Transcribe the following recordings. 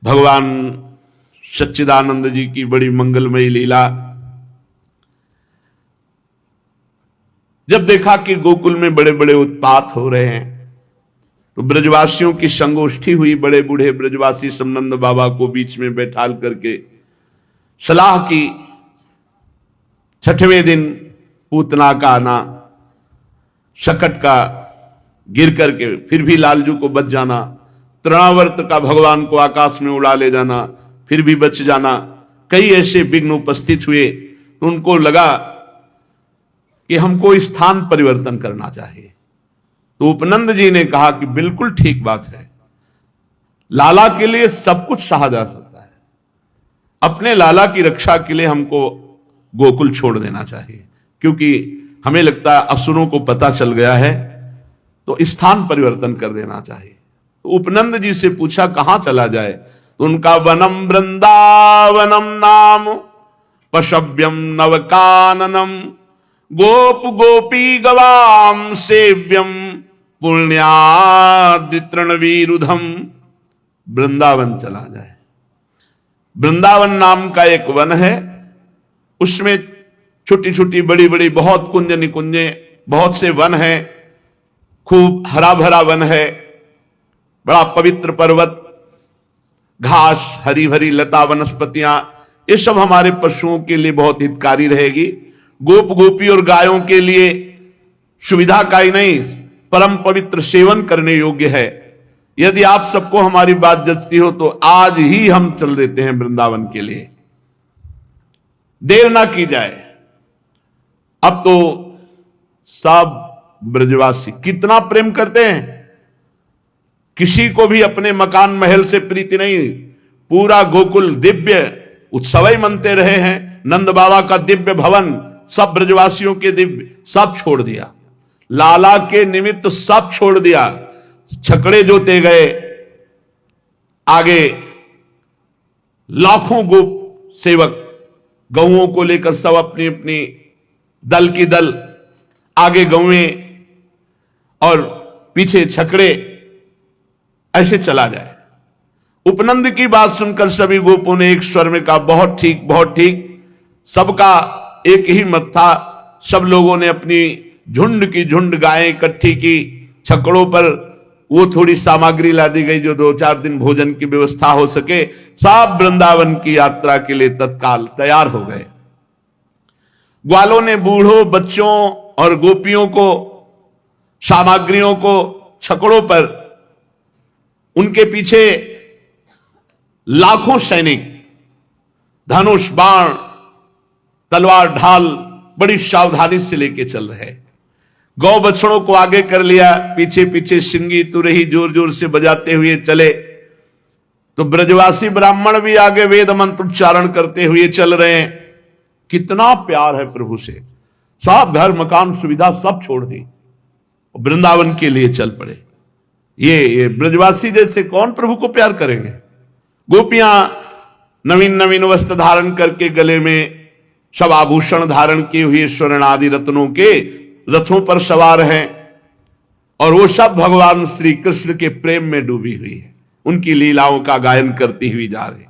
भगवान सच्चिदानंद जी की बड़ी मंगलमयी लीला। जब देखा कि गोकुल में बड़े बड़े उत्पात हो रहे हैं तो ब्रजवासियों की संगोष्ठी हुई। बड़े बूढ़े ब्रजवासी समनंद बाबा को बीच में बैठाल करके सलाह की, छठवें दिन पूतना का आना, शकट का गिर करके फिर भी लालजू को बच जाना, तृणावर्त का भगवान को आकाश में उड़ा ले जाना, फिर भी बच जाना, कई ऐसे विघ्न उपस्थित हुए। तो उनको लगा कि हमको स्थान परिवर्तन करना चाहिए। तो उपनंद जी ने कहा कि बिल्कुल ठीक बात है, लाला के लिए सब कुछ सहा जा सकता है, अपने लाला की रक्षा के लिए हमको गोकुल छोड़ देना चाहिए, क्योंकि हमें लगता है असुरों को पता चल गया है, तो स्थान परिवर्तन कर देना चाहिए। तो उपनंद जी से पूछा कहां चला जाए, तो उनका वनम वृंदावनम नाम पशव्यम नवकाननम गोप गोपी गवाम सेव्यम पुण्यादितृणवीरुधम। वृंदावन चला जाए। वृंदावन नाम का एक वन है, उसमें छोटी छोटी बड़ी बड़ी बहुत कुंज निकुंजे, बहुत से वन हैं, खूब हरा भरा वन है, बड़ा पवित्र पर्वत, घास, हरी भरी लता वनस्पतियां, ये सब हमारे पशुओं के लिए बहुत हितकारी रहेगी। गोप गोपी और गायों के लिए सुविधा का ही नहीं, परम पवित्र सेवन करने योग्य है। यदि आप सबको हमारी बात जचती हो तो आज ही हम चल देते हैं वृंदावन के लिए, देर ना की जाए। अब तो सब ब्रजवासी कितना प्रेम करते हैं, किसी को भी अपने मकान महल से प्रीति नहीं। पूरा गोकुल दिव्य उत्सव ही मनते रहे हैं। नंद बाबा का दिव्य भवन, सब ब्रजवासियों के दिव्य, सब छोड़ दिया, लाला के निमित्त सब छोड़ दिया। छकड़े जोते गए, आगे लाखों गोप सेवक गौओं को लेकर सब अपनी अपनी दल की दल, आगे गौएं और पीछे छकड़े, ऐसे चला जाए। उपनंद की बात सुनकर सभी गोपों ने एक स्वर में कहा बहुत ठीक, बहुत ठीक। सबका एक ही मत था। सब लोगों ने अपनी झुंड की झुंड गायें इकट्ठी की, छकड़ों पर वो थोड़ी सामग्री ला दी गई जो 2-4 दिन भोजन की व्यवस्था हो सके। सब वृंदावन की यात्रा के लिए तत्काल तैयार हो गए। ग्वालों ने बूढ़ों, बच्चों और गोपियों को, सामग्रियों को छकड़ों पर, उनके पीछे लाखों सैनिक धनुष, बाण, तलवार, ढाल बड़ी सावधानी से लेके चल रहे। गौ बछड़ों को आगे कर लिया, पीछे पीछे सिंगी तुरही जोर जोर से बजाते हुए चले। तो ब्रजवासी ब्राह्मण भी आगे वेद मंत्र उच्चारण करते हुए चल रहे हैं। कितना प्यार है प्रभु से। सब घर मकान सुविधा सब छोड़ दी, वृंदावन के लिए चल पड़े। ये ब्रजवासी जैसे कौन प्रभु को प्यार करेंगे। गोपियां नवीन नवीन वस्त्र धारण करके, गले में सब आभूषण धारण किए हुए, स्वर्ण आदि रत्नों के रथों पर सवार हैं, और वो सब भगवान श्री कृष्ण के प्रेम में डूबी हुई है, उनकी लीलाओं का गायन करती हुई जा रही।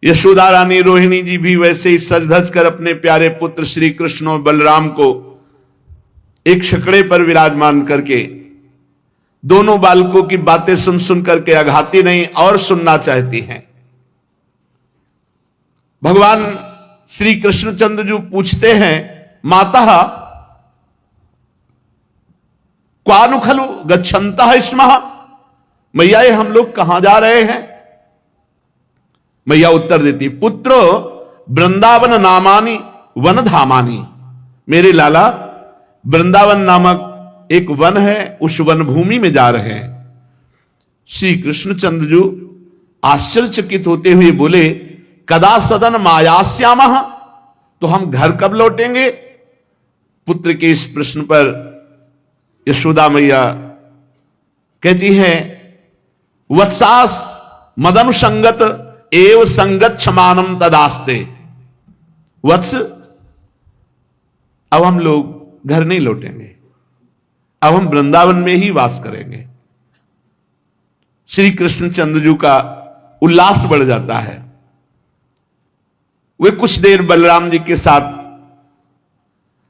यशोदा रानी रोहिणी जी भी वैसे ही सज धज कर अपने प्यारे पुत्र श्री कृष्ण और बलराम को एक छकड़े पर विराजमान करके दोनों बालकों की बातें सुन सुन करके अघाती नहीं और सुनना चाहती हैं। भगवान श्री कृष्णचंद्र जी पूछते हैं, माता क्वानु खलु गच्छन्तः स्मः, मैया ये हम लोग कहां जा रहे हैं। मैया उत्तर देती, पुत्रो वृंदावन नामानि वन धामानि। मेरे लाला, वृंदावन नामक एक वन है, उस वन भूमि में जा रहे हैं। श्री कृष्णचंद्र जी आश्चर्यचकित होते हुए बोले, कदा सदन मायास्यामः, तो हम घर कब लौटेंगे। पुत्र के इस प्रश्न पर यशोदा मैया कहती है, वत्सास मदनुसंगत एव संगच्छमानम तदास्ते। वत्स, अब हम लोग घर नहीं लौटेंगे, अब हम वृंदावन में ही वास करेंगे। श्री कृष्णचंद्र जी का उल्लास बढ़ जाता है। वे कुछ देर बलराम जी के साथ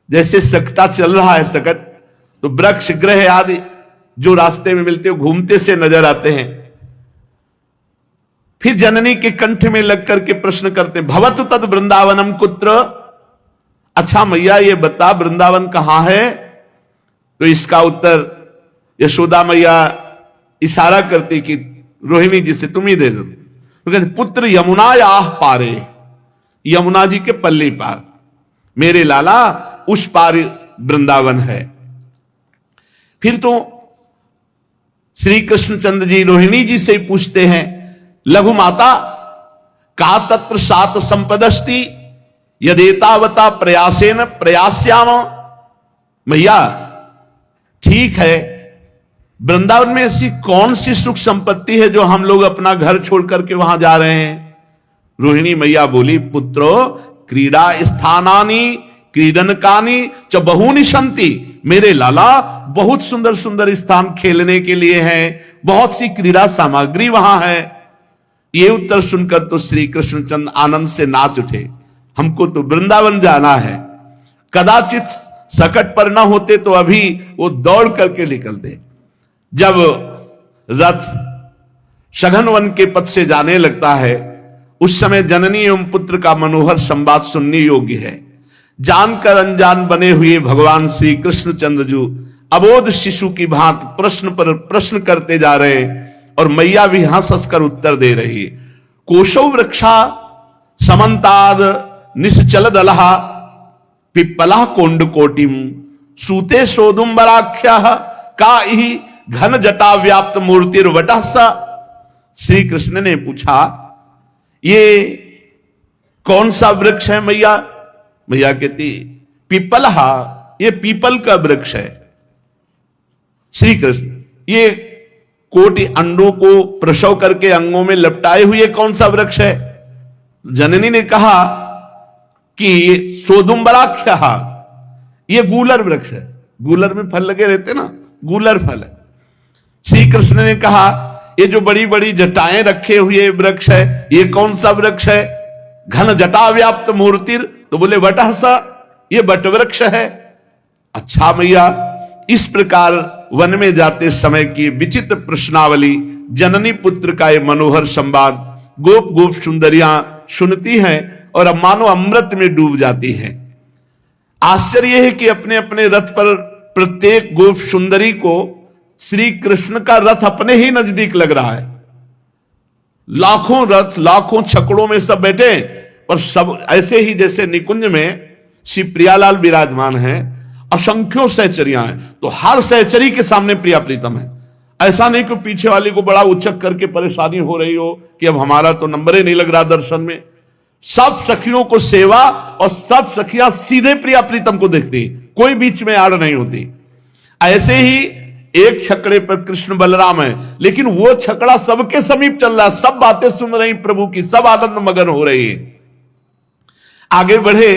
जैसे सकता चल रहा है सकट, तो वृक्ष ग्रह आदि जो रास्ते में मिलते हो घूमते से नजर आते हैं। फिर जननी के कंठ में लग करके प्रश्न करते, भवतु तद वृंदावनम कुत्र, अच्छा मैया ये बता वृंदावन कहां है। तो इसका उत्तर यशोदा मैया इशारा करती कि रोहिणी जी से तुम ही दे दो। तो कहते पुत्र यमुना या पारे, यमुना जी के पल्ली पार, मेरे लाला उस पार वृंदावन है। फिर तो श्री कृष्णचंद्र जी रोहिणी जी से पूछते हैं, लघु माता का तत्र सात संपदस्ति यदेतावता प्रयासेन प्रयास्याम। मैया ठीक है, वृंदावन में ऐसी कौन सी सुख संपत्ति है जो हम लोग अपना घर छोड़ करके वहां जा रहे हैं। रोहिणी मैया बोली, पुत्रो क्रीड़ा स्थानानि क्रीडनकानि च बहुनि सन्ति, मेरे लाला बहुत सुंदर सुंदर स्थान खेलने के लिए हैं, बहुत सी क्रीड़ा सामग्री वहां है। ये उत्तर सुनकर तो श्री कृष्णचंद्र आनंद से नाच उठे, हमको तो वृंदावन जाना है। कदाचित सकट पर ना होते तो अभी वो दौड़ करके निकलते। जब रथ सघन वन के पथ से जाने लगता है, उस समय जननी एवं पुत्र का मनोहर संवाद सुनने योग्य है। जानकर अनजान बने हुए भगवान श्री कृष्णचंद्र जी अबोध शिशु की भांति प्रश्न पर प्रश्न करते जा रहे, और मैया भी हंस हंसकर उत्तर दे रही। कोशो वृक्षा समन्ताद निश्चल दलहा पिप्पला कोंड कोटिम सूते सोदुम्बराख्या का ही घन जटा व्याप्त मूर्तिर्वटः सा। श्री कृष्ण ने पूछा, ये कौन सा वृक्ष है मैया। मैया कहती पीपलहा, ये पीपल का वृक्ष है। श्री कृष्ण, ये कोटि अंडों को प्रसव करके अंगों में लपटाए हुए कौन सा वृक्ष है। जननी ने कहा कि सोदुम्बराख्या, ये गूलर वृक्ष है। गूलर में फल लगे रहते ना, गूलर फल है। श्री कृष्ण ने कहा, ये जो बड़ी बड़ी जटाएं रखे हुए वृक्ष है, ये कौन सा वृक्ष है। घन जटा व्याप्त मूर्तिर, तो बोले वटः सा, ये बट वृक्ष है। अच्छा मैया, इस प्रकार वन में जाते समय की विचित्र प्रश्नावली, जननी पुत्र का ये मनोहर संवाद गोप गोप सुंदरियां सुनती हैं और अब मानो अमृत में डूब जाती हैं। आश्चर्य है कि अपने अपने रथ पर प्रत्येक गोप सुंदरी को श्री कृष्ण का रथ अपने ही नजदीक लग रहा है। लाखों रथ लाखों छकड़ों में सब बैठे, पर सब ऐसे ही जैसे निकुंज में श्री प्रियालाल विराजमान हैं, असंख्यों सहचरियां हैं, तो हर सहचरी के सामने प्रिया प्रीतम है। ऐसा नहीं कि पीछे वाली को बड़ा उचक करके परेशानी हो रही हो कि अब हमारा तो नंबर ही नहीं लग रहा दर्शन में। सब सखियों को सेवा, और सब सखियां सीधे प्रिया प्रीतम को देखती, कोई बीच में आड़ नहीं होती। ऐसे ही एक छकड़े पर कृष्ण बलराम है, लेकिन वो छकड़ा सबके समीप चल रहा है, सब बातें सुन रही प्रभु की, सब आनंद मगन हो रही है। आगे बढ़े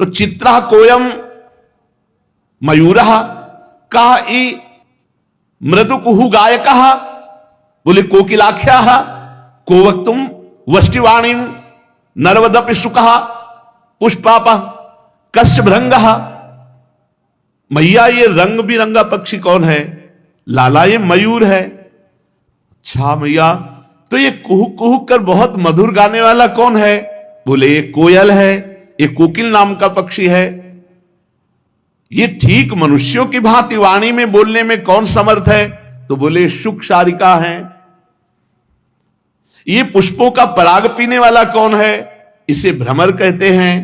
तो चित्रा कोयम मयूरः का मृदु कुहु गायकः, बोले कोकिलाख्या को वक्तुम वष्टिवाणी नर्वदपि सुखः पुष्पाप कस्य भृंगः। मैया ये रंग बिरंगा पक्षी कौन है। लाला ये मयूर है। अच्छा मैया, तो ये कुहुक कुहुक कर बहुत मधुर गाने वाला कौन है। बोले ये कोयल है, ये कोकिल नाम का पक्षी है। ये ठीक मनुष्यों की भांति वाणी में बोलने में कौन समर्थ है। तो बोले शुक शारिका है। ये पुष्पों का पराग पीने वाला कौन है। इसे भ्रमर कहते हैं।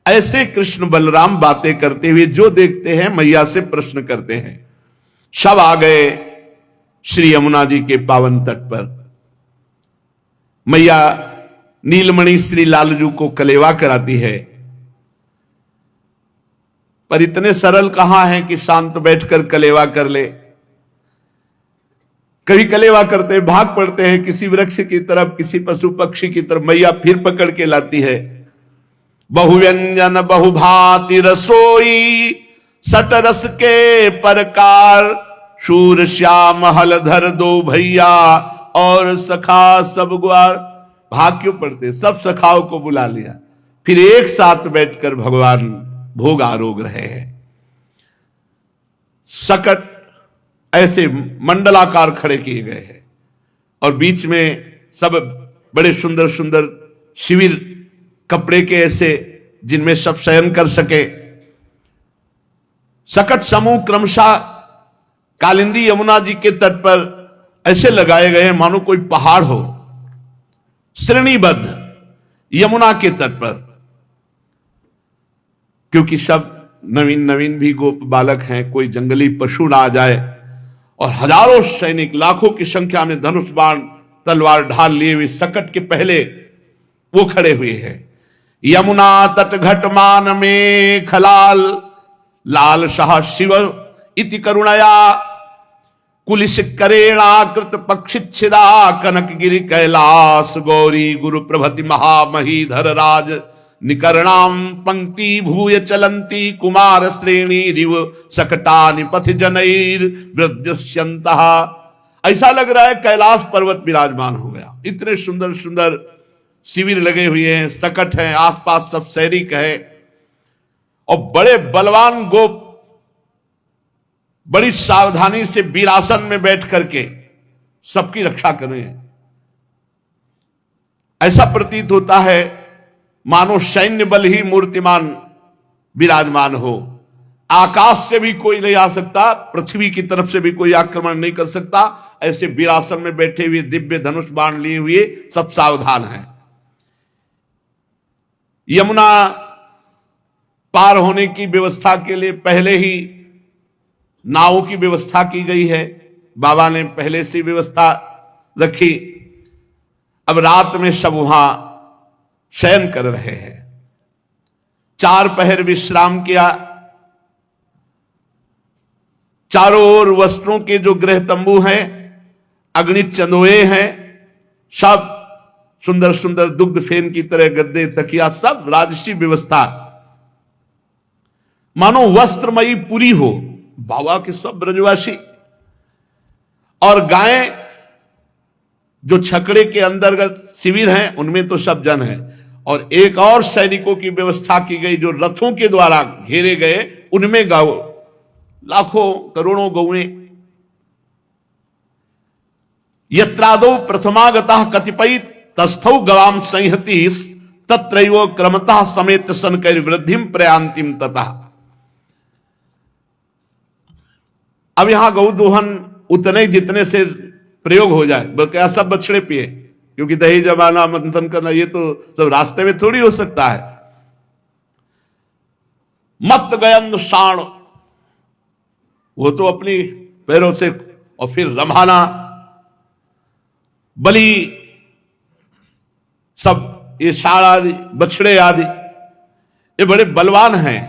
ऐसे कृष्ण बलराम बातें करते हुए जो देखते हैं मैया से प्रश्न करते हैं। सब आ गए श्री यमुना जी के पावन तट पर। मैया नीलमणि श्री लालजू को कलेवा कराती है, पर इतने सरल कहां है कि शांत बैठकर कलेवा कर ले। कभी कलेवा करते भाग पड़ते हैं किसी वृक्ष की तरफ, किसी पशु पक्षी की तरफ। मैया फिर पकड़ के लाती है। बहुव्यंजन बहुभांति रसोई सट रस के परकार, शूर श्याम हलधर दो भैया और सखा सब ग्वार। भाग क्यों पड़ते, सब सखाओं को बुला लिया, फिर एक साथ बैठकर भगवान भोग आरोग रहे हैं। सकट ऐसे मंडलाकार खड़े किए गए हैं और बीच में सब बड़े सुंदर सुंदर शिविर कपड़े के ऐसे जिनमें सब शयन कर सके। सकट समूह क्रमशः कालिंदी यमुना जी के तट पर ऐसे लगाए गए हैं मानो कोई पहाड़ हो, श्रेणीबद्ध यमुना के तट पर। क्योंकि सब नवीन नवीन भी गोप बालक हैं, कोई जंगली पशु ना आ जाए, और हजारों सैनिक लाखों की संख्या में धनुष बाण तलवार ढाल लिए हुए सकट के पहले वो खड़े हुए हैं। यमुना तट घटमान में खलाल लाल शाह शिव इति करुणया कुलिश करेणाकृत पक्षिच्छिदा कनक गिरि कैलास गौरी गुरु प्रभति महामहीधर राज निकरणाम पंक्ति भूय चलंती कुमार श्रेणी रिव सकटानि पथ जनैर वृद्धस्यन्तः। ऐसा लग रहा है कैलाश पर्वत विराजमान हो गया। इतने सुंदर सुंदर शिविर लगे हुए हैं, सकट हैं, आसपास सब सैनिक है और बड़े बलवान गोप बड़ी सावधानी से वीरासन में बैठ करके सबकी रक्षा कर रहे हैं। ऐसा प्रतीत होता है मानो सैन्य बल ही मूर्तिमान विराजमान हो। आकाश से भी कोई नहीं आ सकता, पृथ्वी की तरफ से भी कोई आक्रमण नहीं कर सकता। ऐसे वीरासन में बैठे हुए दिव्य धनुष बाण लिए हुए सब सावधान हैं। यमुना पार होने की व्यवस्था के लिए पहले ही नावों की व्यवस्था की गई है। बाबा ने पहले से व्यवस्था रखी। अब रात में सब वहां शयन कर रहे हैं। 4 पहर विश्राम किया। चारों ओर वस्त्रों के जो गृह तंबू हैं, अग्नि चंदोए हैं, सब सुंदर सुंदर दुग्ध फेन की तरह गद्दे तकिया, सब राजसी व्यवस्था, मानो वस्त्रमयी पूरी हो। बाबा के सब ब्रजवासी और गायें जो छकड़े के अंतर्गत शिविर हैं उनमें तो सब जन है, और एक और सैनिकों की व्यवस्था की गई जो रथों के द्वारा घेरे गए, उनमें गौ लाखों करोड़ों गौएं। यत्रादो प्रथमागतः कतिपय तस्थौ गवाम संहति तत्रैव क्रमतः समेत सनकर वृद्धिम प्रयांतिम ततः। अब यहां गौ दोहन उतने जितने से प्रयोग हो जाए, बल्कि सब बछड़े पिए, क्योंकि दही जमाना मंथन करना ये तो सब रास्ते में थोड़ी हो सकता है। मत गयंद साण, वो तो अपनी पैरों से, और फिर रमाना बलि, सब ये साण आदि बछड़े आदि ये बड़े बलवान हैं।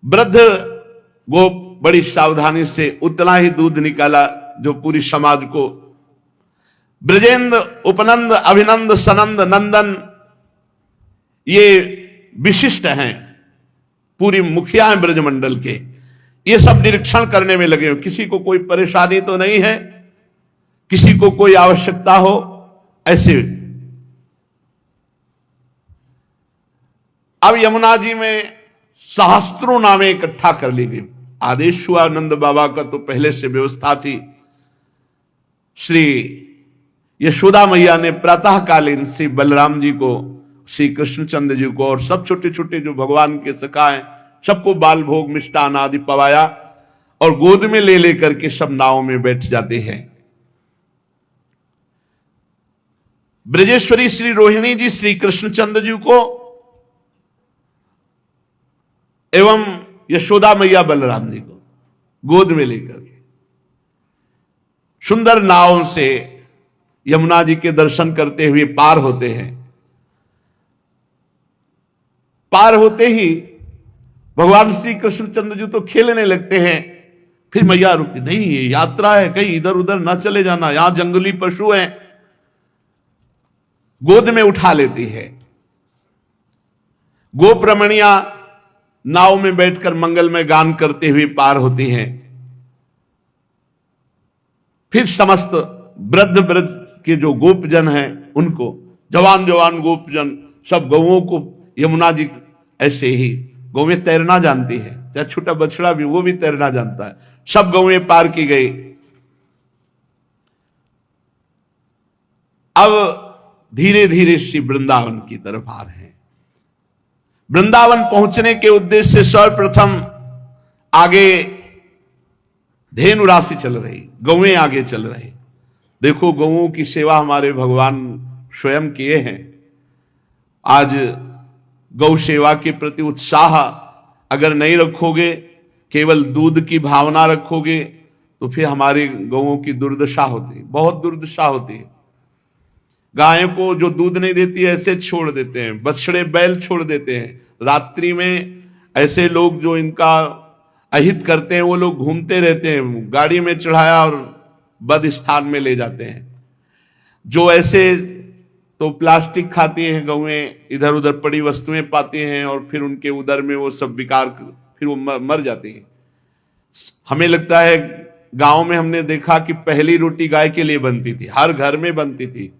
वृद्ध गोप बड़ी सावधानी से उतना ही दूध निकाला जो पूरी समाज को। ब्रजेंद्र उपनंद अभिनंद सनंद नंदन ये विशिष्ट हैं, पूरी मुखिया हैं ब्रजमंडल के, ये सब निरीक्षण करने में लगे हो। किसी को कोई परेशानी तो नहीं है, किसी को कोई आवश्यकता हो, ऐसे। अब यमुना जी में सहस्त्रों नावें इकट्ठा कर ली गई। आदेश हुआ नंद बाबा का, तो पहले से व्यवस्था थी। श्री यशोदा मैया ने प्रातःकालीन श्री बलराम जी को, श्री कृष्णचंद्र जी को और सब छोटे छोटे जो भगवान के सखा हैं सबको बाल भोग मिष्टान आदि पवाया, और गोद में ले लेकर के सब नाव में बैठ जाते हैं। ब्रजेश्वरी श्री रोहिणी जी श्री कृष्णचंद्र जी को एवं यशोदा मैया बलराम जी को गोद में लेकर के सुंदर नाव से यमुना जी के दर्शन करते हुए पार होते हैं। पार होते ही भगवान श्री कृष्णचंद्र जी तो खेलने लगते हैं। फिर मैया रुकी, नहीं ये यात्रा है, कहीं इधर उधर ना चले जाना, यहां जंगली पशु हैं। गोद में उठा लेती है। गोप रमणिया नाव में बैठकर मंगल में गान करते हुए पार होती हैं। फिर समस्त वृद्ध वृद्ध के जो गोपजन हैं उनको, जवान जवान गोपजन सब गौओं को यमुना जी ऐसे ही गौएं तैरना जानती है, चाहे छोटा बछड़ा भी वो भी तैरना जानता है, सब गौएं पार की गई। अब धीरे धीरे श्री वृंदावन की तरफ आ रहे हैं। वृंदावन पहुंचने के उद्देश्य से सर्वप्रथम आगे धेनु राशि चल रही, गौएं आगे चल रही। देखो गौओं की सेवा हमारे भगवान स्वयं किए हैं। आज गौ सेवा के प्रति उत्साह अगर नहीं रखोगे, केवल दूध की भावना रखोगे, तो फिर हमारी गौओं की दुर्दशा होती है, बहुत दुर्दशा होती है। गायों को जो दूध नहीं देती है ऐसे छोड़ देते हैं, बछड़े बैल छोड़ देते हैं। रात्रि में ऐसे लोग जो इनका अहित करते हैं वो लोग घूमते रहते हैं, गाड़ी में चढ़ाया और बद स्थान में ले जाते हैं। जो ऐसे तो प्लास्टिक खाती हैं गौएं, इधर उधर पड़ी वस्तुएं पाती हैं और फिर उनके उदर में वो सब विकार, फिर वो मर जाती हैं। हमें लगता है गांव में हमने देखा कि पहली रोटी गाय के लिए बनती थी, हर घर में बनती थी।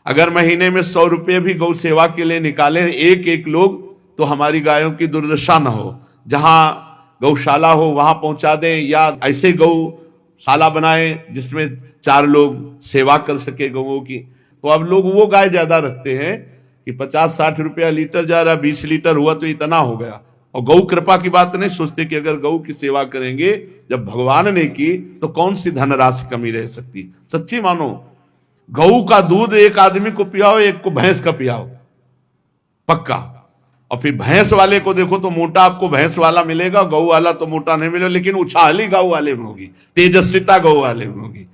अगर महीने में 100 रुपये भी गौ सेवा के लिए निकाले एक एक लोग, तो हमारी गायों की दुर्दशा न हो। जहां गौशाला हो वहां पहुंचा दें, या ऐसे गौशाला बनाए जिसमें 4 लोग सेवा कर सके गौओं की। तो अब लोग वो गाय ज्यादा रखते हैं कि 50-60 रुपया लीटर जा रहा, 20 लीटर हुआ तो इतना हो गया। और गौ कृपा की बात नहीं सोचते कि अगर गौ की सेवा करेंगे जब भगवान ने की तो कौन सी धनराशि कमी रह सकती। सच्ची मानो, गऊ का दूध एक आदमी को पियाओ, एक को भैंस का पियाओ, पक्का। और फिर भैंस वाले को देखो तो मोटा आपको भैंस वाला मिलेगा, गऊ वाला तो मोटा नहीं मिलेगा, लेकिन उछाली गऊ वाले में होगी, तेजस्विता गऊ वाले में होगी।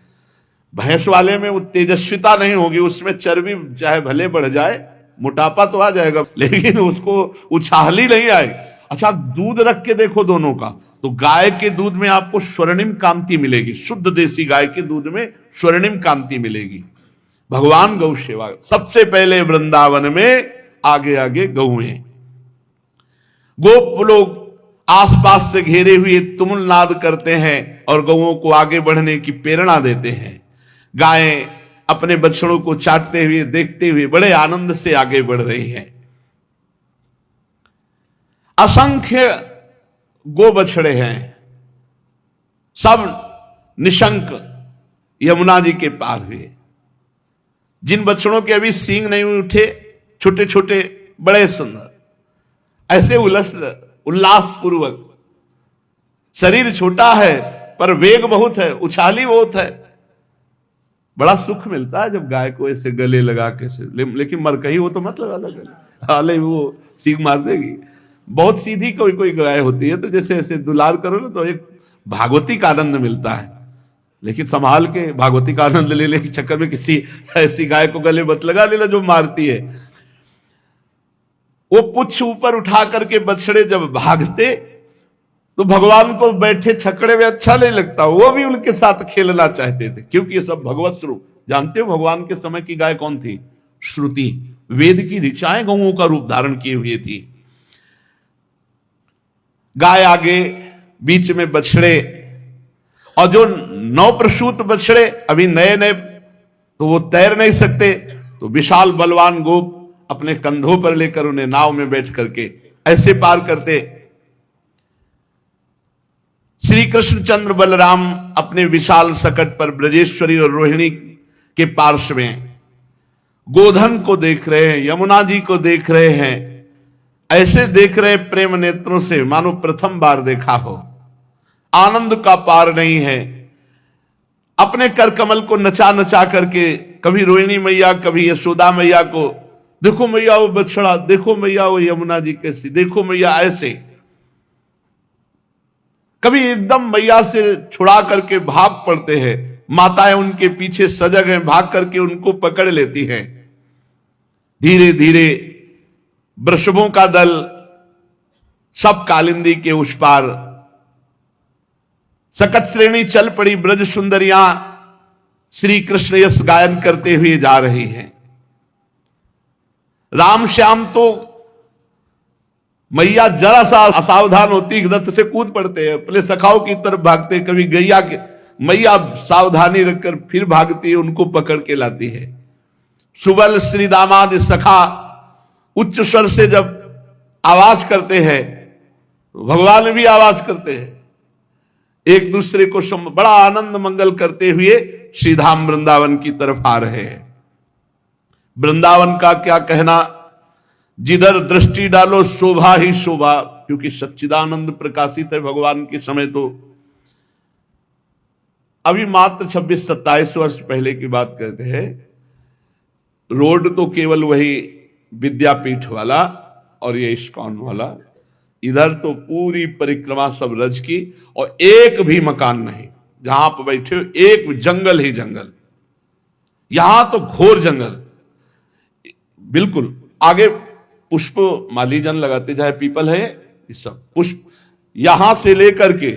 भैंस वाले में वो तेजस्विता नहीं होगी, उसमें चर्बी चाहे भले बढ़ जाए, मोटापा तो आ जाएगा, लेकिन उसको उछाली नहीं आएगी। अच्छा, दूध रख के देखो दोनों का, तो गाय के दूध में आपको स्वर्णिम कांति मिलेगी, शुद्ध देसी गाय के दूध में स्वर्णिम कांति मिलेगी। भगवान गौ सेवा सबसे पहले वृंदावन में आगे आगे गौएं, गोप लोग आसपास से घेरे हुए तुमुल नाद करते हैं और गौओं को आगे बढ़ने की प्रेरणा देते हैं। गायें अपने बछड़ों को चाटते हुए देखते हुए बड़े आनंद से आगे बढ़ रही हैं। असंख्य गो बछड़े हैं, सब निशंक यमुना जी के पार हुए। जिन बछड़ों के अभी सींग नहीं उठे, छोटे छोटे बड़े सुंदर, ऐसे उल्लास पूर्वक, शरीर छोटा है पर वेग बहुत है, उछाली बहुत है। बड़ा सुख मिलता है जब गाय को ऐसे गले लगा के से, लेकिन मर कहीं वो तो मत लगा गले, हाले वो सींग मार देगी। बहुत सीधी कोई कोई गाय होती है तो जैसे ऐसे दुलार करो ना तो एक भागवती का आनंद मिलता है, लेकिन संभाल के भागवती का आनंद लेने के चक्कर में किसी ऐसी गाय को गले मत लगा लेना जो मारती है। वो पुच्छ ऊपर उठा करके बछड़े जब भागते तो भगवान को बैठे छकड़े में अच्छा नहीं लगता, वो भी उनके साथ खेलना चाहते थे, क्योंकि ये सब भगवत स्वरूप। जानते हो भगवान के समय की गाय कौन थी? श्रुति, वेद की ऋचाएं गौओं का रूप धारण किए हुए थी। गाय आगे, बीच में बछड़े, और जो नवप्रसूत बछड़े अभी नए नए तो वो तैर नहीं सकते, तो विशाल बलवान गोप अपने कंधों पर लेकर उन्हें नाव में बैठ करके ऐसे पार करते। श्री कृष्णचंद्र बलराम अपने विशाल सकट पर ब्रजेश्वरी और रोहिणी के पार्श्व में गोधन को देख रहे हैं, यमुना जी को देख रहे हैं, ऐसे देख रहे प्रेम नेत्रों से मानो प्रथम बार देखा हो। आनंद का पार नहीं है। अपने कर कमल को नचा नचा करके कभी रोहिणी मैया, कभी यशोदा मैया को, देखो मैया वो बछड़ा, देखो मैया वो यमुना जी कैसी, देखो मैया ऐसे। कभी एकदम मैया से छुड़ा करके भाग पड़ते हैं, माताएं उनके पीछे सजग हैं, भाग करके उनको पकड़ लेती हैं। धीरे धीरे वृषभों का दल सब कालिंदी के उस पार, सकट श्रेणी चल पड़ी। ब्रज सुंदरियां श्री कृष्ण यश गायन करते हुए जा रही हैं। राम श्याम तो मैया जरा सा असावधान होती, रथ से कूद पड़ते हैं, अपने सखाओं की तरफ भागते, कभी गैया के मैया सावधानी रखकर फिर भागती है, उनको पकड़ के लाती है। सुबल श्री दामाद सखा उच्च स्वर से जब आवाज करते हैं, भगवान भी आवाज करते हैं, एक दूसरे को बड़ा आनंद मंगल करते हुए श्रीधाम वृंदावन की तरफ आ रहे हैं। वृंदावन का क्या कहना, जिधर दृष्टि डालो शोभा ही शोभा, क्योंकि सच्चिदानंद प्रकाशित है भगवान के समय। तो अभी मात्र 26-27 वर्ष पहले की बात करते हैं, रोड तो केवल वही विद्यापीठ वाला और ये इस्कॉन वाला, इधर तो पूरी परिक्रमा सब रज की और एक भी मकान नहीं, जहां पर बैठे हो एक जंगल ही जंगल, यहां तो घोर जंगल बिल्कुल। आगे पुष्प माली जन लगाते जाए, पीपल है, ये सब पुष्प, यहां से लेकर के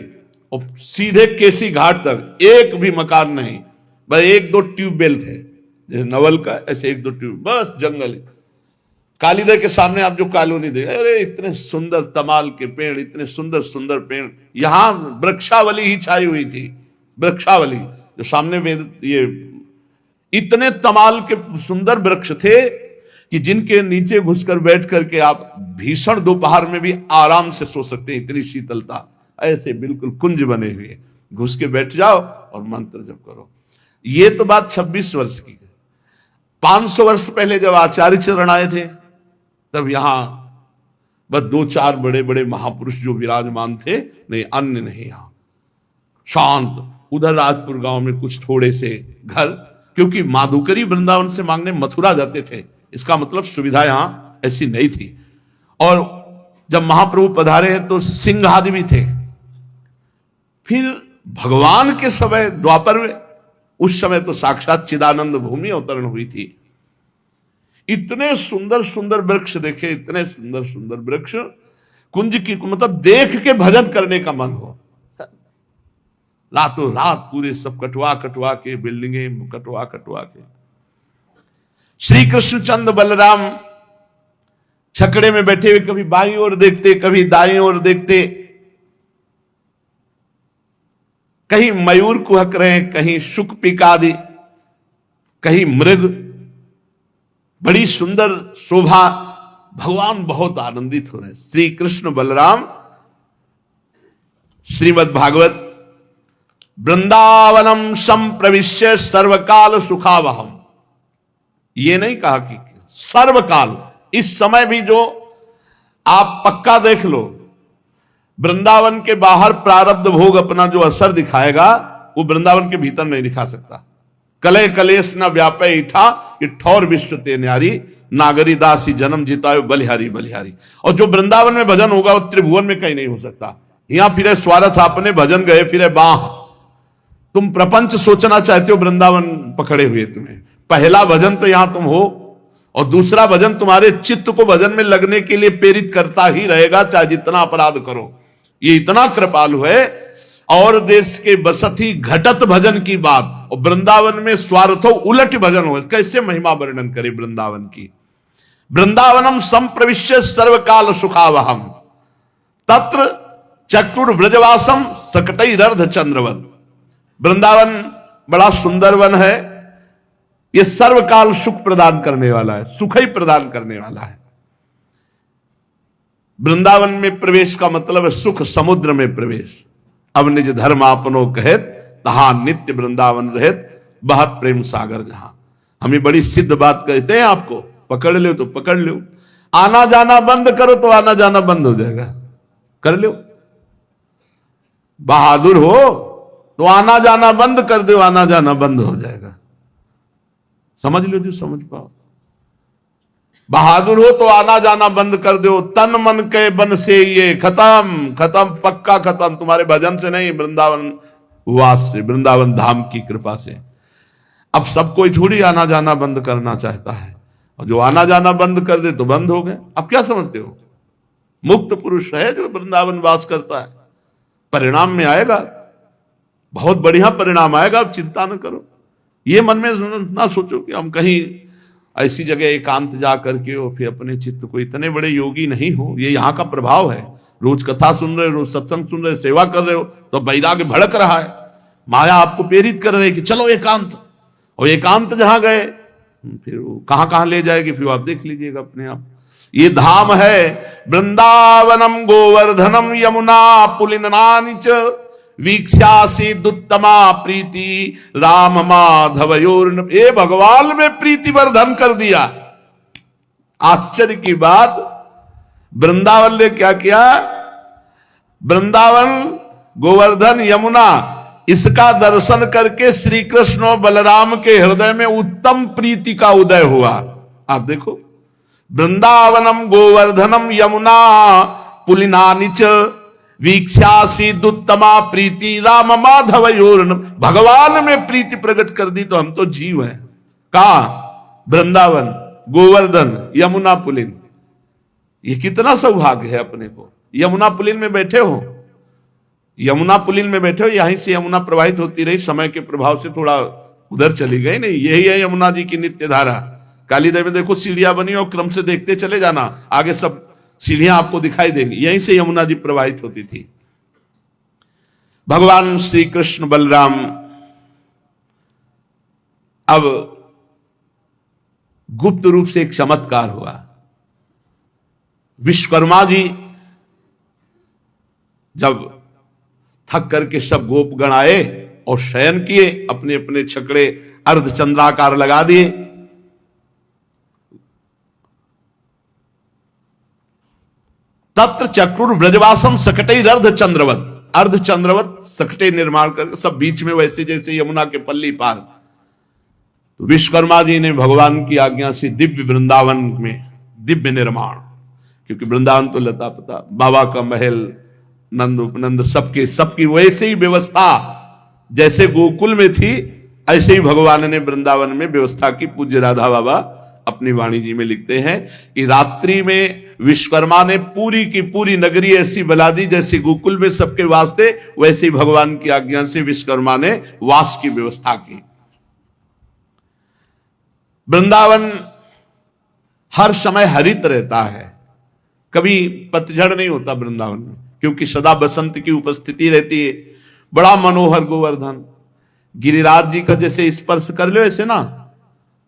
और सीधे केसी घाट तक एक भी मकान नहीं, बस 1-2 ट्यूबवेल थे, जैसे नवल का ऐसे 1-2 ट्यूब, बस जंगल। कालीदह के सामने आप जो कॉलोनी देख, अरे इतने सुंदर तमाल के पेड़, इतने सुंदर सुंदर पेड़, यहां वृक्षावली ही छाई हुई थी, वृक्षावली जो सामने वेद, ये इतने तमाल के सुंदर वृक्ष थे कि जिनके नीचे घुसकर बैठ करके आप भीषण दोपहर में भी आराम से सो सकते हैं, इतनी शीतलता। ऐसे बिल्कुल कुंज बने हुए, घुस के बैठ जाओ और मंत्र जप करो। ये तो बात 26 वर्ष की है। 500 वर्ष पहले जब आचार्य चरण आए थे, तब यहां बस 2-4 बड़े बड़े महापुरुष जो विराजमान थे, नहीं अन्य नहीं, यहां शांत। उधर राजपुर गांव में कुछ थोड़े से घर, क्योंकि माधुकरी वृंदावन से मांगने मथुरा जाते थे, इसका मतलब सुविधा यहां ऐसी नहीं थी। और जब महाप्रभु पधारे हैं तो सिंह आदि भी थे। फिर भगवान के समय द्वापर में, उस समय तो साक्षात चिदानंद भूमि अवतरण हुई थी। इतने सुंदर सुंदर वृक्ष देखे, इतने सुंदर सुंदर वृक्ष, कुंज की मतलब देख के भजन करने का मन हो। रातों रात पूरे सब कटवा कटवा के, बिल्डिंगे कटवा कटवा के। श्री कृष्ण चंद्र बलराम छकड़े में बैठे हुए कभी बाईं ओर देखते, कभी दाईं ओर देखते, कहीं मयूर कुहक रहे, कहीं शुक पिकादि, कहीं मृग, बड़ी सुंदर शोभा। भगवान बहुत आनंदित हो रहे हैं। श्री कृष्ण बलराम, श्रीमद् भागवत, वृंदावनम संप्रविश्य सर्वकाल सुखावहम, ये नहीं कहा कि सर्वकाल, इस समय भी जो आप पक्का देख लो, वृंदावन के बाहर प्रारब्ध भोग अपना जो असर दिखाएगा, वो वृंदावन के भीतर नहीं दिखा सकता। कले कलेश न व्यापे इठा कि ठौर विश्व ते न्यारी, नागरी दासी जन्म जितायो बलिहारी बलिहारी। और जो वृंदावन में भजन होगा वो त्रिभुवन में कहीं नहीं हो सकता। यहां फिरे स्वार्थ आपने भजन गए फिरे बाह, तुम प्रपंच सोचना चाहते हो, वृंदावन पकड़े हुए तुम्हें। पहला भजन तो यहां तुम हो, और दूसरा भजन तुम्हारे चित्त को भजन में लगने के लिए प्रेरित करता ही रहेगा, चाहे जितना अपराध करो। ये इतना कृपालु है। और देश के बसती घटत भजन की बात, और वृंदावन में स्वार्थो उलट भजन हो, कैसे महिमा वर्णन करे वृंदावन की। वृंदावनम संप्रविश्य सर्वकाल सुखावहम, तत्र चक्रुर व्रजवासम सकटई रर्ध चंद्रवत। वृंदावन बड़ा सुंदर वन है, ये सर्वकाल सुख प्रदान करने वाला है, सुख ही प्रदान करने वाला है। वृंदावन में प्रवेश का मतलब है सुख समुद्र में प्रवेश। अब निज धर्म आपनो कहत, तहां नित्य वृंदावन रहत, बहत प्रेम सागर जहां। हमें बड़ी सिद्ध बात कहते हैं, आपको पकड़ लो तो पकड़ लो, आना जाना बंद करो तो आना जाना बंद हो जाएगा। कर लो, बहादुर हो तो आना जाना बंद कर दो, आना जाना बंद हो जाएगा। समझ लो जो समझ पाओ। बहादुर हो तो आना जाना बंद कर दो, तन मन के बन से ये खत्म खत्म, पक्का खत्म। तुम्हारे भजन से नहीं, वृंदावन वास से, वृंदावन धाम की कृपा से। अब सब कोई थोड़ी आना जाना बंद करना चाहता है, और जो आना जाना बंद कर दे तो बंद हो गए। अब क्या समझते हो, मुक्त पुरुष है जो वृंदावन वास करता है, परिणाम में आएगा, बहुत बढ़िया परिणाम आएगा। अब चिंता न करो, ये मन में ना सोचो कि हम कहीं ऐसी जगह एकांत जा करके हो, फिर अपने चित्त को, इतने बड़े योगी नहीं हो। ये यहाँ का प्रभाव है। रोज कथा सुन रहे हो, रोज सत्संग सुन रहे हो, सेवा कर रहे हो, तो वैराग्य भड़क रहा है। माया आपको प्रेरित कर रही कि चलो एकांत, और एकांत जहां गए फिर वो कहां कहां ले जाएगी, फिर आप देख लीजिएगा अपने आप। ये धाम है वृंदावनम गोवर्धनम यमुना पुलिनानि च वीक्षासी दुत्तमा प्रीति राम माधवयोर। ये भगवान में प्रीति वर्धन कर दिया। आश्चर्य की बात, वृंदावन ने क्या किया, वृंदावन गोवर्धन यमुना इसका दर्शन करके श्री कृष्ण और बलराम के हृदय में उत्तम प्रीति का उदय हुआ। आप देखो, वृंदावनम गोवर्धनम यमुना पुलिनानि च वीक्षासी दुत्तमा प्रीति राम माधवयोर। भगवान में प्रीति प्रकट कर दी तो हम तो जीव हैं। कहा, वृंदावन गोवर्धन यमुना पुलिन। ये कितना सौभाग्य है अपने को। यमुना पुलिन में बैठे हो, यमुना पुलिन में बैठे हो, यहीं से यमुना प्रवाहित होती रही, समय के प्रभाव से थोड़ा उधर चली गई। नहीं, यही है यमुना जी की नित्य धारा। कालीदेव में देखो सीढ़ियां बनी और क्रम से देखते चले जाना, आगे सब सीढ़ियां आपको दिखाई देंगी। यहीं से यमुना जी प्रवाहित होती थी। भगवान श्री कृष्ण बलराम अब गुप्त रूप से एक चमत्कार हुआ। विश्वकर्मा जी जब थक करके सब गोपगण आए और शयन किए, अपने अपने छकड़े अर्धचंद्राकार लगा दिए, तत्र चक्रुर व्रजवासम सकटे अर्धचंद्रवत। अर्धचंद्रवत सकटे निर्माण कर सब बीच में वैसे जैसे यमुना के पल्ली पार। तो विश्वकर्मा जी ने भगवान की आज्ञा से दिव्य वृंदावन में दिव्य निर्माण, क्योंकि वृंदावन तो लता पता, बाबा का महल, नंद उपनंद सबकी वैसे ही व्यवस्था जैसे गोकुल में थी, ऐसे ही भगवान ने वृंदावन में व्यवस्था की। पूज्य राधा बाबा अपनी वाणी जी में लिखते हैं कि रात्रि में विश्वकर्मा ने पूरी की पूरी नगरी ऐसी बना दी जैसे गोकुल में सबके वास्ते, वैसे ही भगवान की आज्ञा से विश्वकर्मा ने वास की व्यवस्था की। वृंदावन हर समय हरित रहता है, कभी पतझड़ नहीं होता वृंदावन में, क्योंकि सदा बसंत की उपस्थिति रहती है। बड़ा मनोहर गोवर्धन, गिरिराज जी का जैसे स्पर्श कर लो ऐसे ना,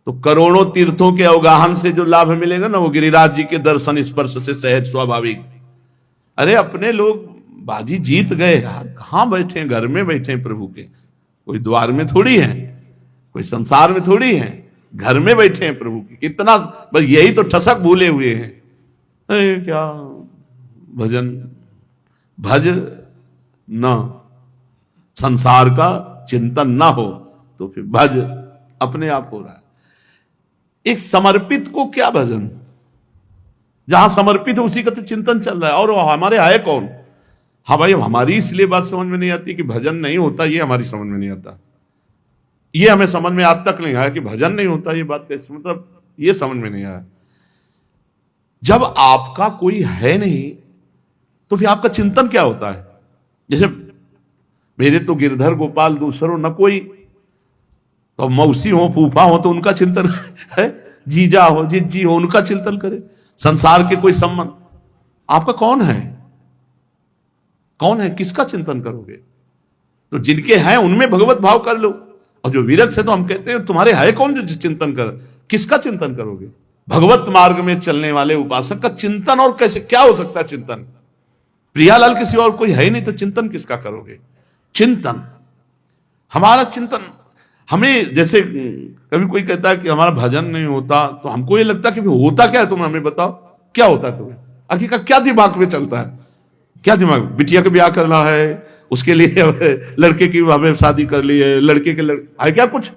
तो करोड़ों तीर्थों के अवगाहन से जो लाभ मिलेगा ना, वो गिरिराज जी के दर्शन स्पर्श से सहज स्वाभाविक। अरे अपने लोग बाजी जीत गए यार, कहां बैठे, घर में बैठे प्रभु के, कोई द्वार में थोड़ी है, कोई संसार में थोड़ी है, घर में बैठे हैं प्रभु के। कितना बस यही तो ठसक भूले हुए हैं। क्या भजन भज न, संसार का चिंतन ना हो तो फिर भज अपने आप हो रहा है। एक समर्पित को क्या भजन, जहां समर्पित है उसी का तो चिंतन चल रहा है। और हमारे आए कौन? हाँ भाई, हमारी इसलिए बात समझ में नहीं आती कि भजन नहीं होता, ये हमारी समझ में नहीं आता। ये हमें समझ में आज तक नहीं आया कि भजन नहीं होता, ये बात कैसे, मतलब ये समझ में नहीं आया। जब आपका कोई है नहीं तो फिर आपका चिंतन क्या होता है? जैसे मेरे तो गिरधर गोपाल दूसरो न कोई, तो मौसी हो फूफा हो तो उनका चिंतन है, जीजा हो जिज्जी हो उनका चिंतन करे। संसार के कोई संबंध, आपका कौन है? कौन है, किसका चिंतन करोगे? तो जिनके हैं उनमें भगवत भाव कर लो, और जो विरक्त है तो हम कहते हैं तुम्हारे है कौन जो चिंतन कर, किसका चिंतन करोगे? भगवत मार्ग में चलने वाले उपासक का चिंतन और कैसे क्या हो सकता है चिंतन? प्रियालाल के सिवा और कोई है ही नहीं, तो चिंतन किसका करोगे? चिंतन, हमारा चिंतन, हमें जैसे कभी कोई कहता है कि हमारा भजन नहीं होता, तो हमको ये लगता है कि होता क्या है, तुम हमें बताओ क्या होता है तुम्हें? आखिर का क्या दिमाग में चलता है? क्या दिमाग? बिटिया का ब्याह करना है, उसके लिए लड़के की हमें शादी कर ली है, लड़के के है क्या कुछ?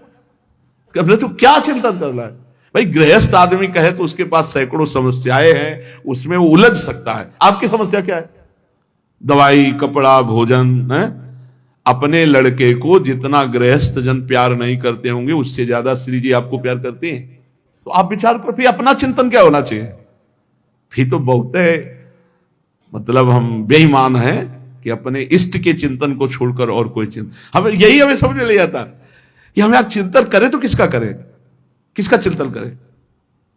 तो क्या चिंतन करना है भाई? गृहस्थ आदमी कहे तो उसके पास सैकड़ों समस्याएं हैं, उसमें वो उलझ सकता है। आपकी समस्या क्या है? दवाई, कपड़ा, भोजन है। अपने लड़के को जितना गृहस्थ जन प्यार नहीं करते होंगे, उससे ज्यादा श्री जी आपको प्यार करते हैं। तो आप विचार करो फिर अपना चिंतन क्या होना चाहिए? फिर तो बहुत मतलब हम बेईमान हैं कि अपने इष्ट के चिंतन को छोड़कर और कोई चिंतन, हमें समझ में ले जाता कि हम यार चिंतन करें तो किसका करें, किसका चिंतन करें,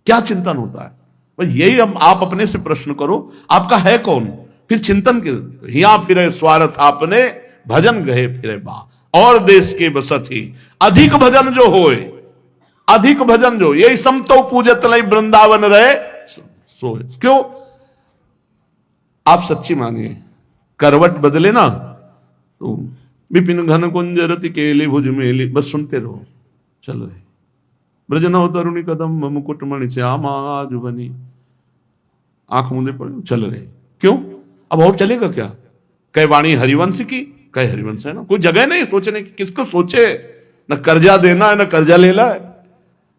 क्या चिंतन होता है? बस यही हम आप अपने से प्रश्न करो, आपका है कौन? फिर चिंतन के हिया फिरे स्वार्थ आपने, भजन गए फिरे बा। और देश के बसत ही अधिक भजन जो होए, अधिक भजन जो यही समतो पूजत लई वृंदावन रहे सोए। क्यों? आप सच्ची मानिए, करवट बदले ना तो विपिन घन कुंज रति केली भुज मेली, बस सुनते रहो, चल रहे ब्रजन हो तरुणी कदम मुकुट मणि श्याम आज बनी, आंख मूंदे पड़े चल रहे। क्यों? अब और चलेगा क्या? कई वाणी हरिवंश की, कई हरिवंश है ना, कोई जगह नहीं सोचने की। किसको सोचे? न कर्जा देना है, न कर्जा लेना है,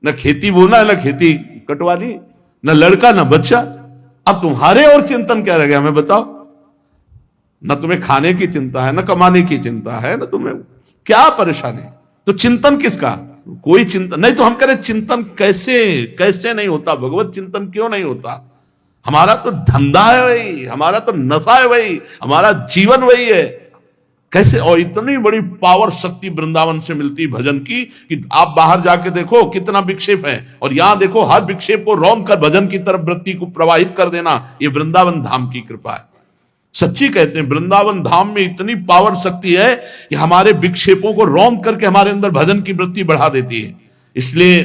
न खेती बोना है, न खेती कटवानी, न लड़का न बच्चा। अब तुम्हारे और चिंतन क्या रह गया हमें बताओ? न तुम्हें खाने की चिंता है, न कमाने की चिंता है, न तुम्हें क्या परेशानी? तो चिंतन किसका? कोई चिंतन नहीं। तो हम करें चिंतन कैसे कैसे नहीं होता? भगवत चिंतन क्यों नहीं होता? हमारा तो धंधा है वही, हमारा तो नशा है वही, हमारा जीवन वही है। कैसे? और इतनी बड़ी पावर शक्ति वृंदावन से मिलती भजन की कि आप बाहर जाके देखो कितना विक्षेप है, और यहां देखो हर विक्षेप को रौंद कर भजन की तरफ वृत्ति को प्रवाहित कर देना, ये वृंदावन धाम की कृपा है। सच्ची कहते हैं, वृंदावन धाम में इतनी पावर शक्ति है कि हमारे विक्षेपों को रौंद करके हमारे अंदर भजन की वृत्ति बढ़ा देती है। इसलिए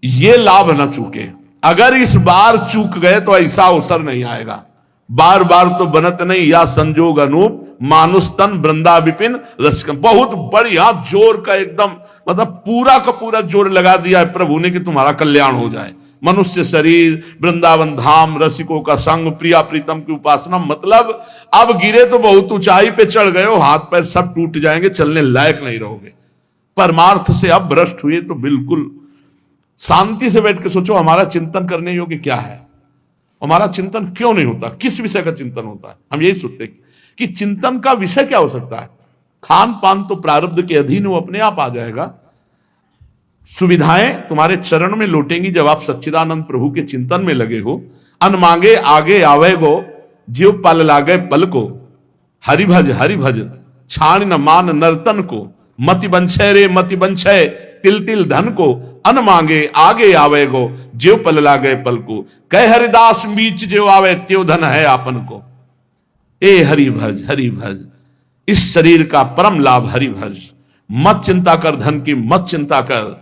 ये लाभ न चूके। अगर इस बार चूक गए तो ऐसा अवसर नहीं आएगा। बार बार तो बनत नहीं, या संजोग अनूप मानुष तन वृंदा विपिन रसकम। बहुत बढ़िया जोर का एकदम मतलब पूरा का पूरा जोर लगा दिया है प्रभु ने कि तुम्हारा कल्याण हो जाए। मनुष्य शरीर, वृंदावन धाम, रसिकों का संग, प्रिया प्रीतम की उपासना। मतलब अब गिरे तो बहुत ऊंचाई पे चढ़ गए हो, हाथ पैर सब टूट जाएंगे, चलने लायक नहीं रहोगे। परमार्थ से अब भ्रष्ट हुए तो बिल्कुल शांति से बैठ के सोचो हमारा चिंतन करने योग्य क्या है, हमारा चिंतन क्यों नहीं होता, किस विषय का चिंतन होता है। हम यही सोचते कि चिंतन का विषय क्या हो सकता है। खान पान तो प्रारब्ध के अधीन वो अपने आप आ जाएगा। सुविधाएं तुम्हारे चरण में लौटेंगी जब आप सच्चिदानंद प्रभु के चिंतन में लगे हो। अन मांगे आगे आवे गो, जीव पल लागे पल को, हरि भज छाण न मान नर्तन को, मति बंछे रे मति बंछे तिल तिल धन को, अन मांगे आगे आवे गो, जीव पल लागे पल को, कह हरिदास बीच जो आवे त्यो धन है आपन को। ए हरि भज, इस शरीर का परम लाभ हरि भज। मत चिंता कर धन की, मत चिंता कर।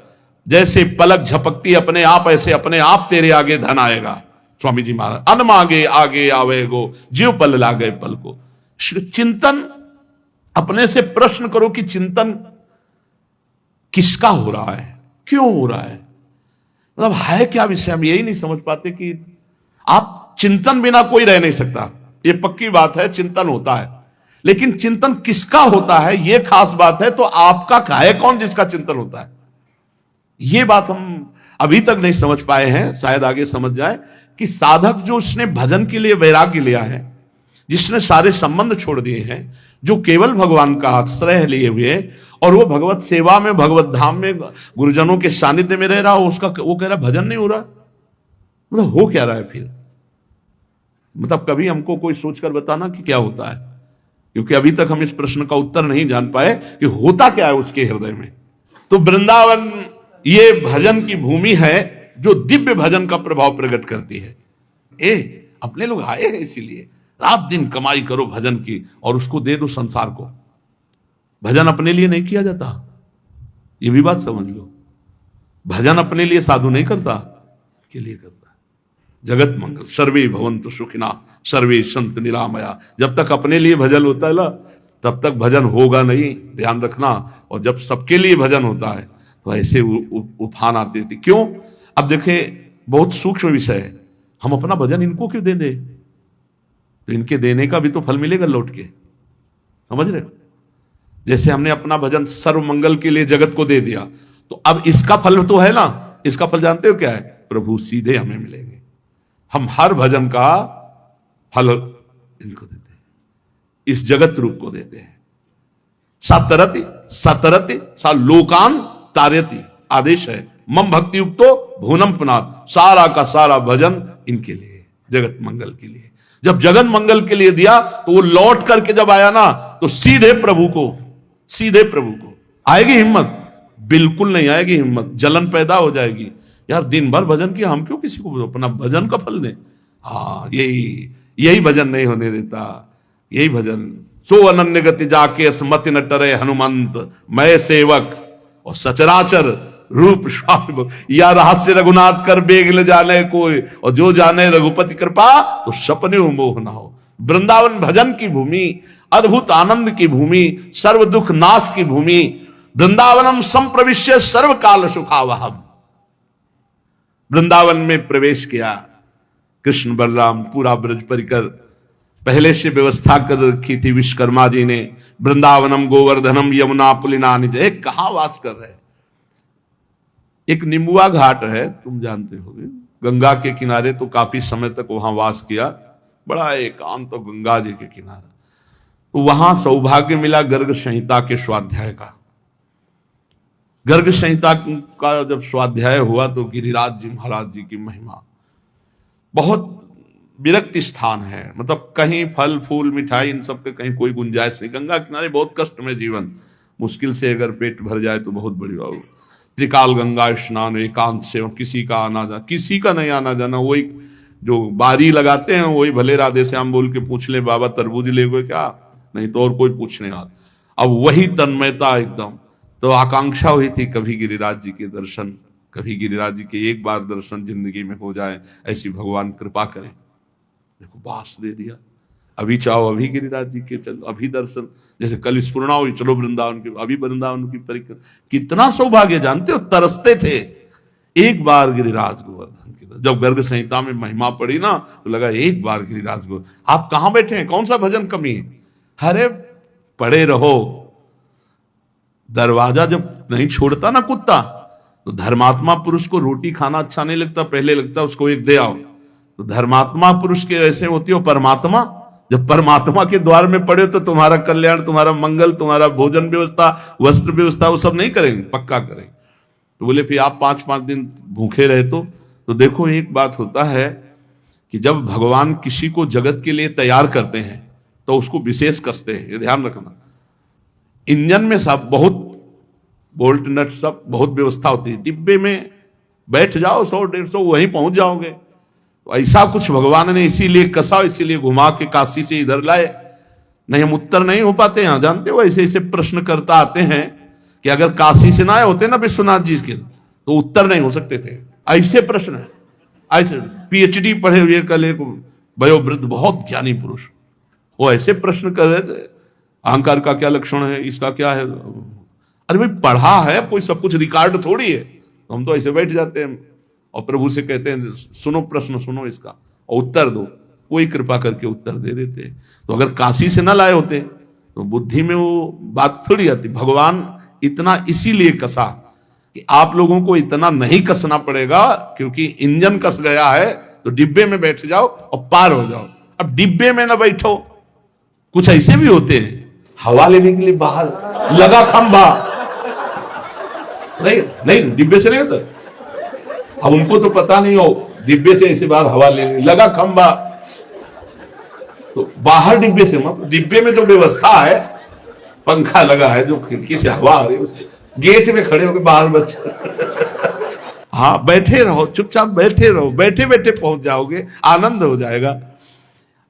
जैसे पलक झपकती अपने आप, ऐसे अपने आप तेरे आगे धन आएगा। स्वामी जी महाराज, अन मांगे आगे आवे गो, जीव पल लागे पल को। चिंतन अपने से प्रश्न करो कि चिंतन किसका हो रहा है, क्यों हो रहा है, मतलब है क्या विषय। हम यही नहीं समझ पाते कि आप चिंतन बिना कोई रह नहीं सकता, ये पक्की बात है। चिंतन होता है, लेकिन चिंतन किसका होता है ये खास बात है। तो आपका है कौन जिसका चिंतन होता है, ये बात हम अभी तक नहीं समझ पाए हैं। शायद आगे समझ जाए कि साधक जो उसने भजन के लिए वैराग्य लिया है, जिसने सारे संबंध छोड़ दिए हैं, जो केवल भगवान का आश्रय लिए हुए और वो भगवत सेवा में, भगवत धाम में, गुरुजनों के सानिध्य में रह रहा हो, उसका वो कह रहा भजन नहीं हो रहा। मतलब हो क्या रहा है फिर? मतलब कभी हमको कोई सोचकर बताना कि क्या होता है, क्योंकि अभी तक हम इस प्रश्न का उत्तर नहीं जान पाए कि होता क्या है उसके हृदय में। तो वृंदावन ये भजन की भूमि है जो दिव्य भजन का प्रभाव प्रकट करती है। अपने लोग आए हैं इसीलिए, रात दिन कमाई करो भजन की और उसको दे दो संसार को। भजन अपने लिए नहीं किया जाता, ये भी बात समझ लो। भजन अपने लिए साधु नहीं करता, के लिए करता। जगत मंगल सर्वे भवन्तु सुखिना सर्वे संत निरामया। जब तक अपने लिए भजन होता है ना, तब तक भजन होगा नहीं, ध्यान रखना। और जब सबके लिए भजन होता है तो ऐसे उफान आते थे। क्यों? अब देखे, बहुत सूक्ष्म विषय है। हम अपना भजन इनको क्यों दे दे? तो इनके देने का भी तो फल मिलेगा लौट के, समझ रहे? जैसे हमने अपना भजन सर्व मंगल के लिए जगत को दे दिया, तो अब इसका फल तो है ना। इसका फल जानते हो क्या है? प्रभु सीधे हमें मिलेंगे। हम हर भजन का फल इनको देते हैं, इस जगत रूप को देते हैं। सतरति सतरति सा लोकान तार्यति, आदेश है। मम भक्ति युक्तो भुवनम पुनाद, सारा का सारा भजन इनके लिए, जगत मंगल के लिए। जब जगत मंगल के लिए दिया तो वो लौट करके जब आया ना, तो सीधे प्रभु को आएगी हिम्मत? बिल्कुल नहीं आएगी हिम्मत, जलन पैदा हो जाएगी। यार दिन भर भजन किया, हम क्यों किसी को अपना भजन का फल दें? हाँ, यही भजन नहीं होने देता। यही भजन सो अनन्य गति जाके स्मति न टरे हनुमंत, मैं सेवक और सचराचर रूप स्वामी, या रहस्य रघुनाथ कर बेग ले जाने कोई, और जो जाने रघुपति कृपा तो सपने मोह ना हो। वृंदावन भजन की भूमि, अद्भुत आनंद की भूमि, सर्व दुख नाश की भूमि। वृंदावनम संप्रविश्य सर्व काल सुखावहम। वृंदावन में प्रवेश किया कृष्ण बलराम, पूरा ब्रज परिकर पहले से व्यवस्था कर रखी थी विश्वकर्मा जी ने। वृंदावनम गोवर्धनम यमुना पुलिना निज, कहां वास कर रहे? एक निम्बुआ घाट है, तुम जानते होगे, गंगा के किनारे, तो काफी समय तक वहां वास किया, बड़ा एकांत, तो गंगा जी के किनारे। तो वहां सौभाग्य मिला गर्ग संहिता के स्वाध्याय का। गर्ग संहिता का जब स्वाध्याय हुआ तो गिरिराज जी महाराज जी की महिमा, बहुत विरक्त स्थान है, मतलब कहीं फल फूल मिठाई इन सब के कहीं कोई गुंजाइश नहीं। गंगा किनारे बहुत कष्ट में जीवन, मुश्किल से अगर पेट भर जाए तो बहुत बड़ी बात। त्रिकाल गंगा स्नान एकांत से, किसी का आना जाना, किसी का नहीं आना जाना, वही जो बारी लगाते हैं वही भले राधे श्याम बोल के पूछ ले, बाबा तरबूज ले गए क्या, नहीं तो और कोई पूछने आ। अब वही तन्मयता एकदम। तो आकांक्षा हुई थी कभी गिरिराज जी के दर्शन, कभी गिरिराज जी के एक बार दर्शन जिंदगी में हो जाए, ऐसी भगवान कृपा करें। देखो बास दे दिया, अभी चाहो अभी गिरिराज जी के चलो, अभी दर्शन, जैसे कल स्पूर्णा हुई, चलो वृंदावन के, अभी वृंदावन की परिक्रमा। कितना सौभाग्य, जानते हो, तरसते थे एक बार गिरिराज गोवर्धन की। जब गर्ग संहिता में महिमा पड़ी ना, तो लगा एक बार गिरिराज गोवर्धन। आप कहां बैठे हैं, कौन सा भजन कमी है? अरे पड़े रहो। दरवाजा जब नहीं छोड़ता ना कुत्ता, तो धर्मात्मा पुरुष को रोटी खाना अच्छा नहीं लगता, पहले लगता उसको एक दे आओ। तो धर्मात्मा पुरुष के ऐसे होती हो परमात्मा, जब परमात्मा के द्वार में पड़े तो तुम्हारा कल्याण, तुम्हारा मंगल, तुम्हारा भोजन व्यवस्था, वस्त्र व्यवस्था, वो सब नहीं करेंगे, पक्का करेंगे। तो बोले फिर आप 5-5 दिन भूखे रहे तो देखो एक बात होता है कि जब भगवान किसी को जगत के लिए तैयार करते हैं तो उसको विशेष कसते हैं, ये ध्यान रखना। इंजन में सब बहुत बोल्ट नट सब बहुत व्यवस्था होती है, डिब्बे में बैठ जाओ 100-150 वहीं पहुंच जाओगे। तो ऐसा कुछ भगवान ने इसीलिए कसा, इसीलिए घुमा के काशी से इधर लाए। नहीं हम उत्तर नहीं हो पाते यहाँ, जानते हो, ऐसे ऐसे प्रश्न करता आते हैं कि अगर काशी से ना आए होते ना विश्वनाथ जी के, तो उत्तर नहीं हो सकते थे। ऐसे प्रश्न है, ऐसे PhD पढ़े हुए कल एक वयोवृद्ध बहुत ज्ञानी पुरुष, वो ऐसे प्रश्न कर रहे थे, अहंकार का क्या लक्षण है, इसका क्या है। अरे भाई पढ़ा है, कोई सब कुछ रिकॉर्ड थोड़ी है। तो हम तो ऐसे बैठ जाते हैं और प्रभु से कहते हैं सुनो प्रश्न, सुनो इसका और उत्तर दो, कोई कृपा करके उत्तर दे देते। तो अगर काशी से ना लाए होते तो बुद्धि में वो बात थोड़ी आती। भगवान इतना इसीलिए कसा कि आप लोगों को इतना नहीं कसना पड़ेगा, क्योंकि इंजन कस गया है तो डिब्बे में बैठ जाओ और पार हो जाओ। अब डिब्बे में ना बैठो, कुछ ऐसे भी होते हैं हवा लेने के लिए बाहर लगा खंभा, नहीं डिब्बे से नहीं होता। अब उनको तो पता नहीं हो, डिब्बे से ऐसे बाहर हवा लेने लगा खंभा, तो बाहर डिब्बे से मत, डिब्बे में जो व्यवस्था है, पंखा लगा है, जो खिड़की से हवा आ रही है, उसे गेट में खड़े होकर बाहर बच्चे हाँ बैठे रहो, चुपचाप बैठे रहो, बैठे बैठे पहुंच जाओगे, आनंद हो जाएगा।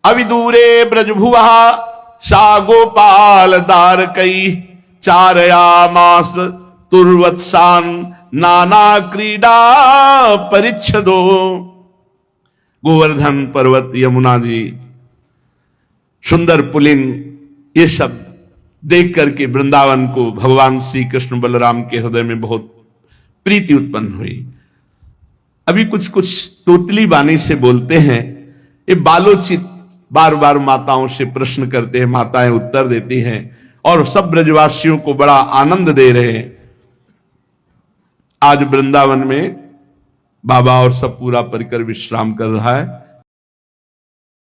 अभी दूरे ब्रजभुआ सा गोपाल दार कई, चारया मास तुर्वत्सान नाना क्रीडा परिच्छदो। गोवर्धन पर्वत, यमुना जी, सुंदर पुलिन, ये सब देख करके वृंदावन को भगवान श्री कृष्ण बलराम के हृदय में बहुत प्रीति उत्पन्न हुई। अभी कुछ कुछ तोतली बानी से बोलते हैं, ये बालोचित बार बार माताओं से प्रश्न करते हैं, माताएं उत्तर देती हैं और सब ब्रजवासियों को बड़ा आनंद दे रहे हैं। आज वृंदावन में बाबा और सब पूरा परिकर विश्राम कर रहा है।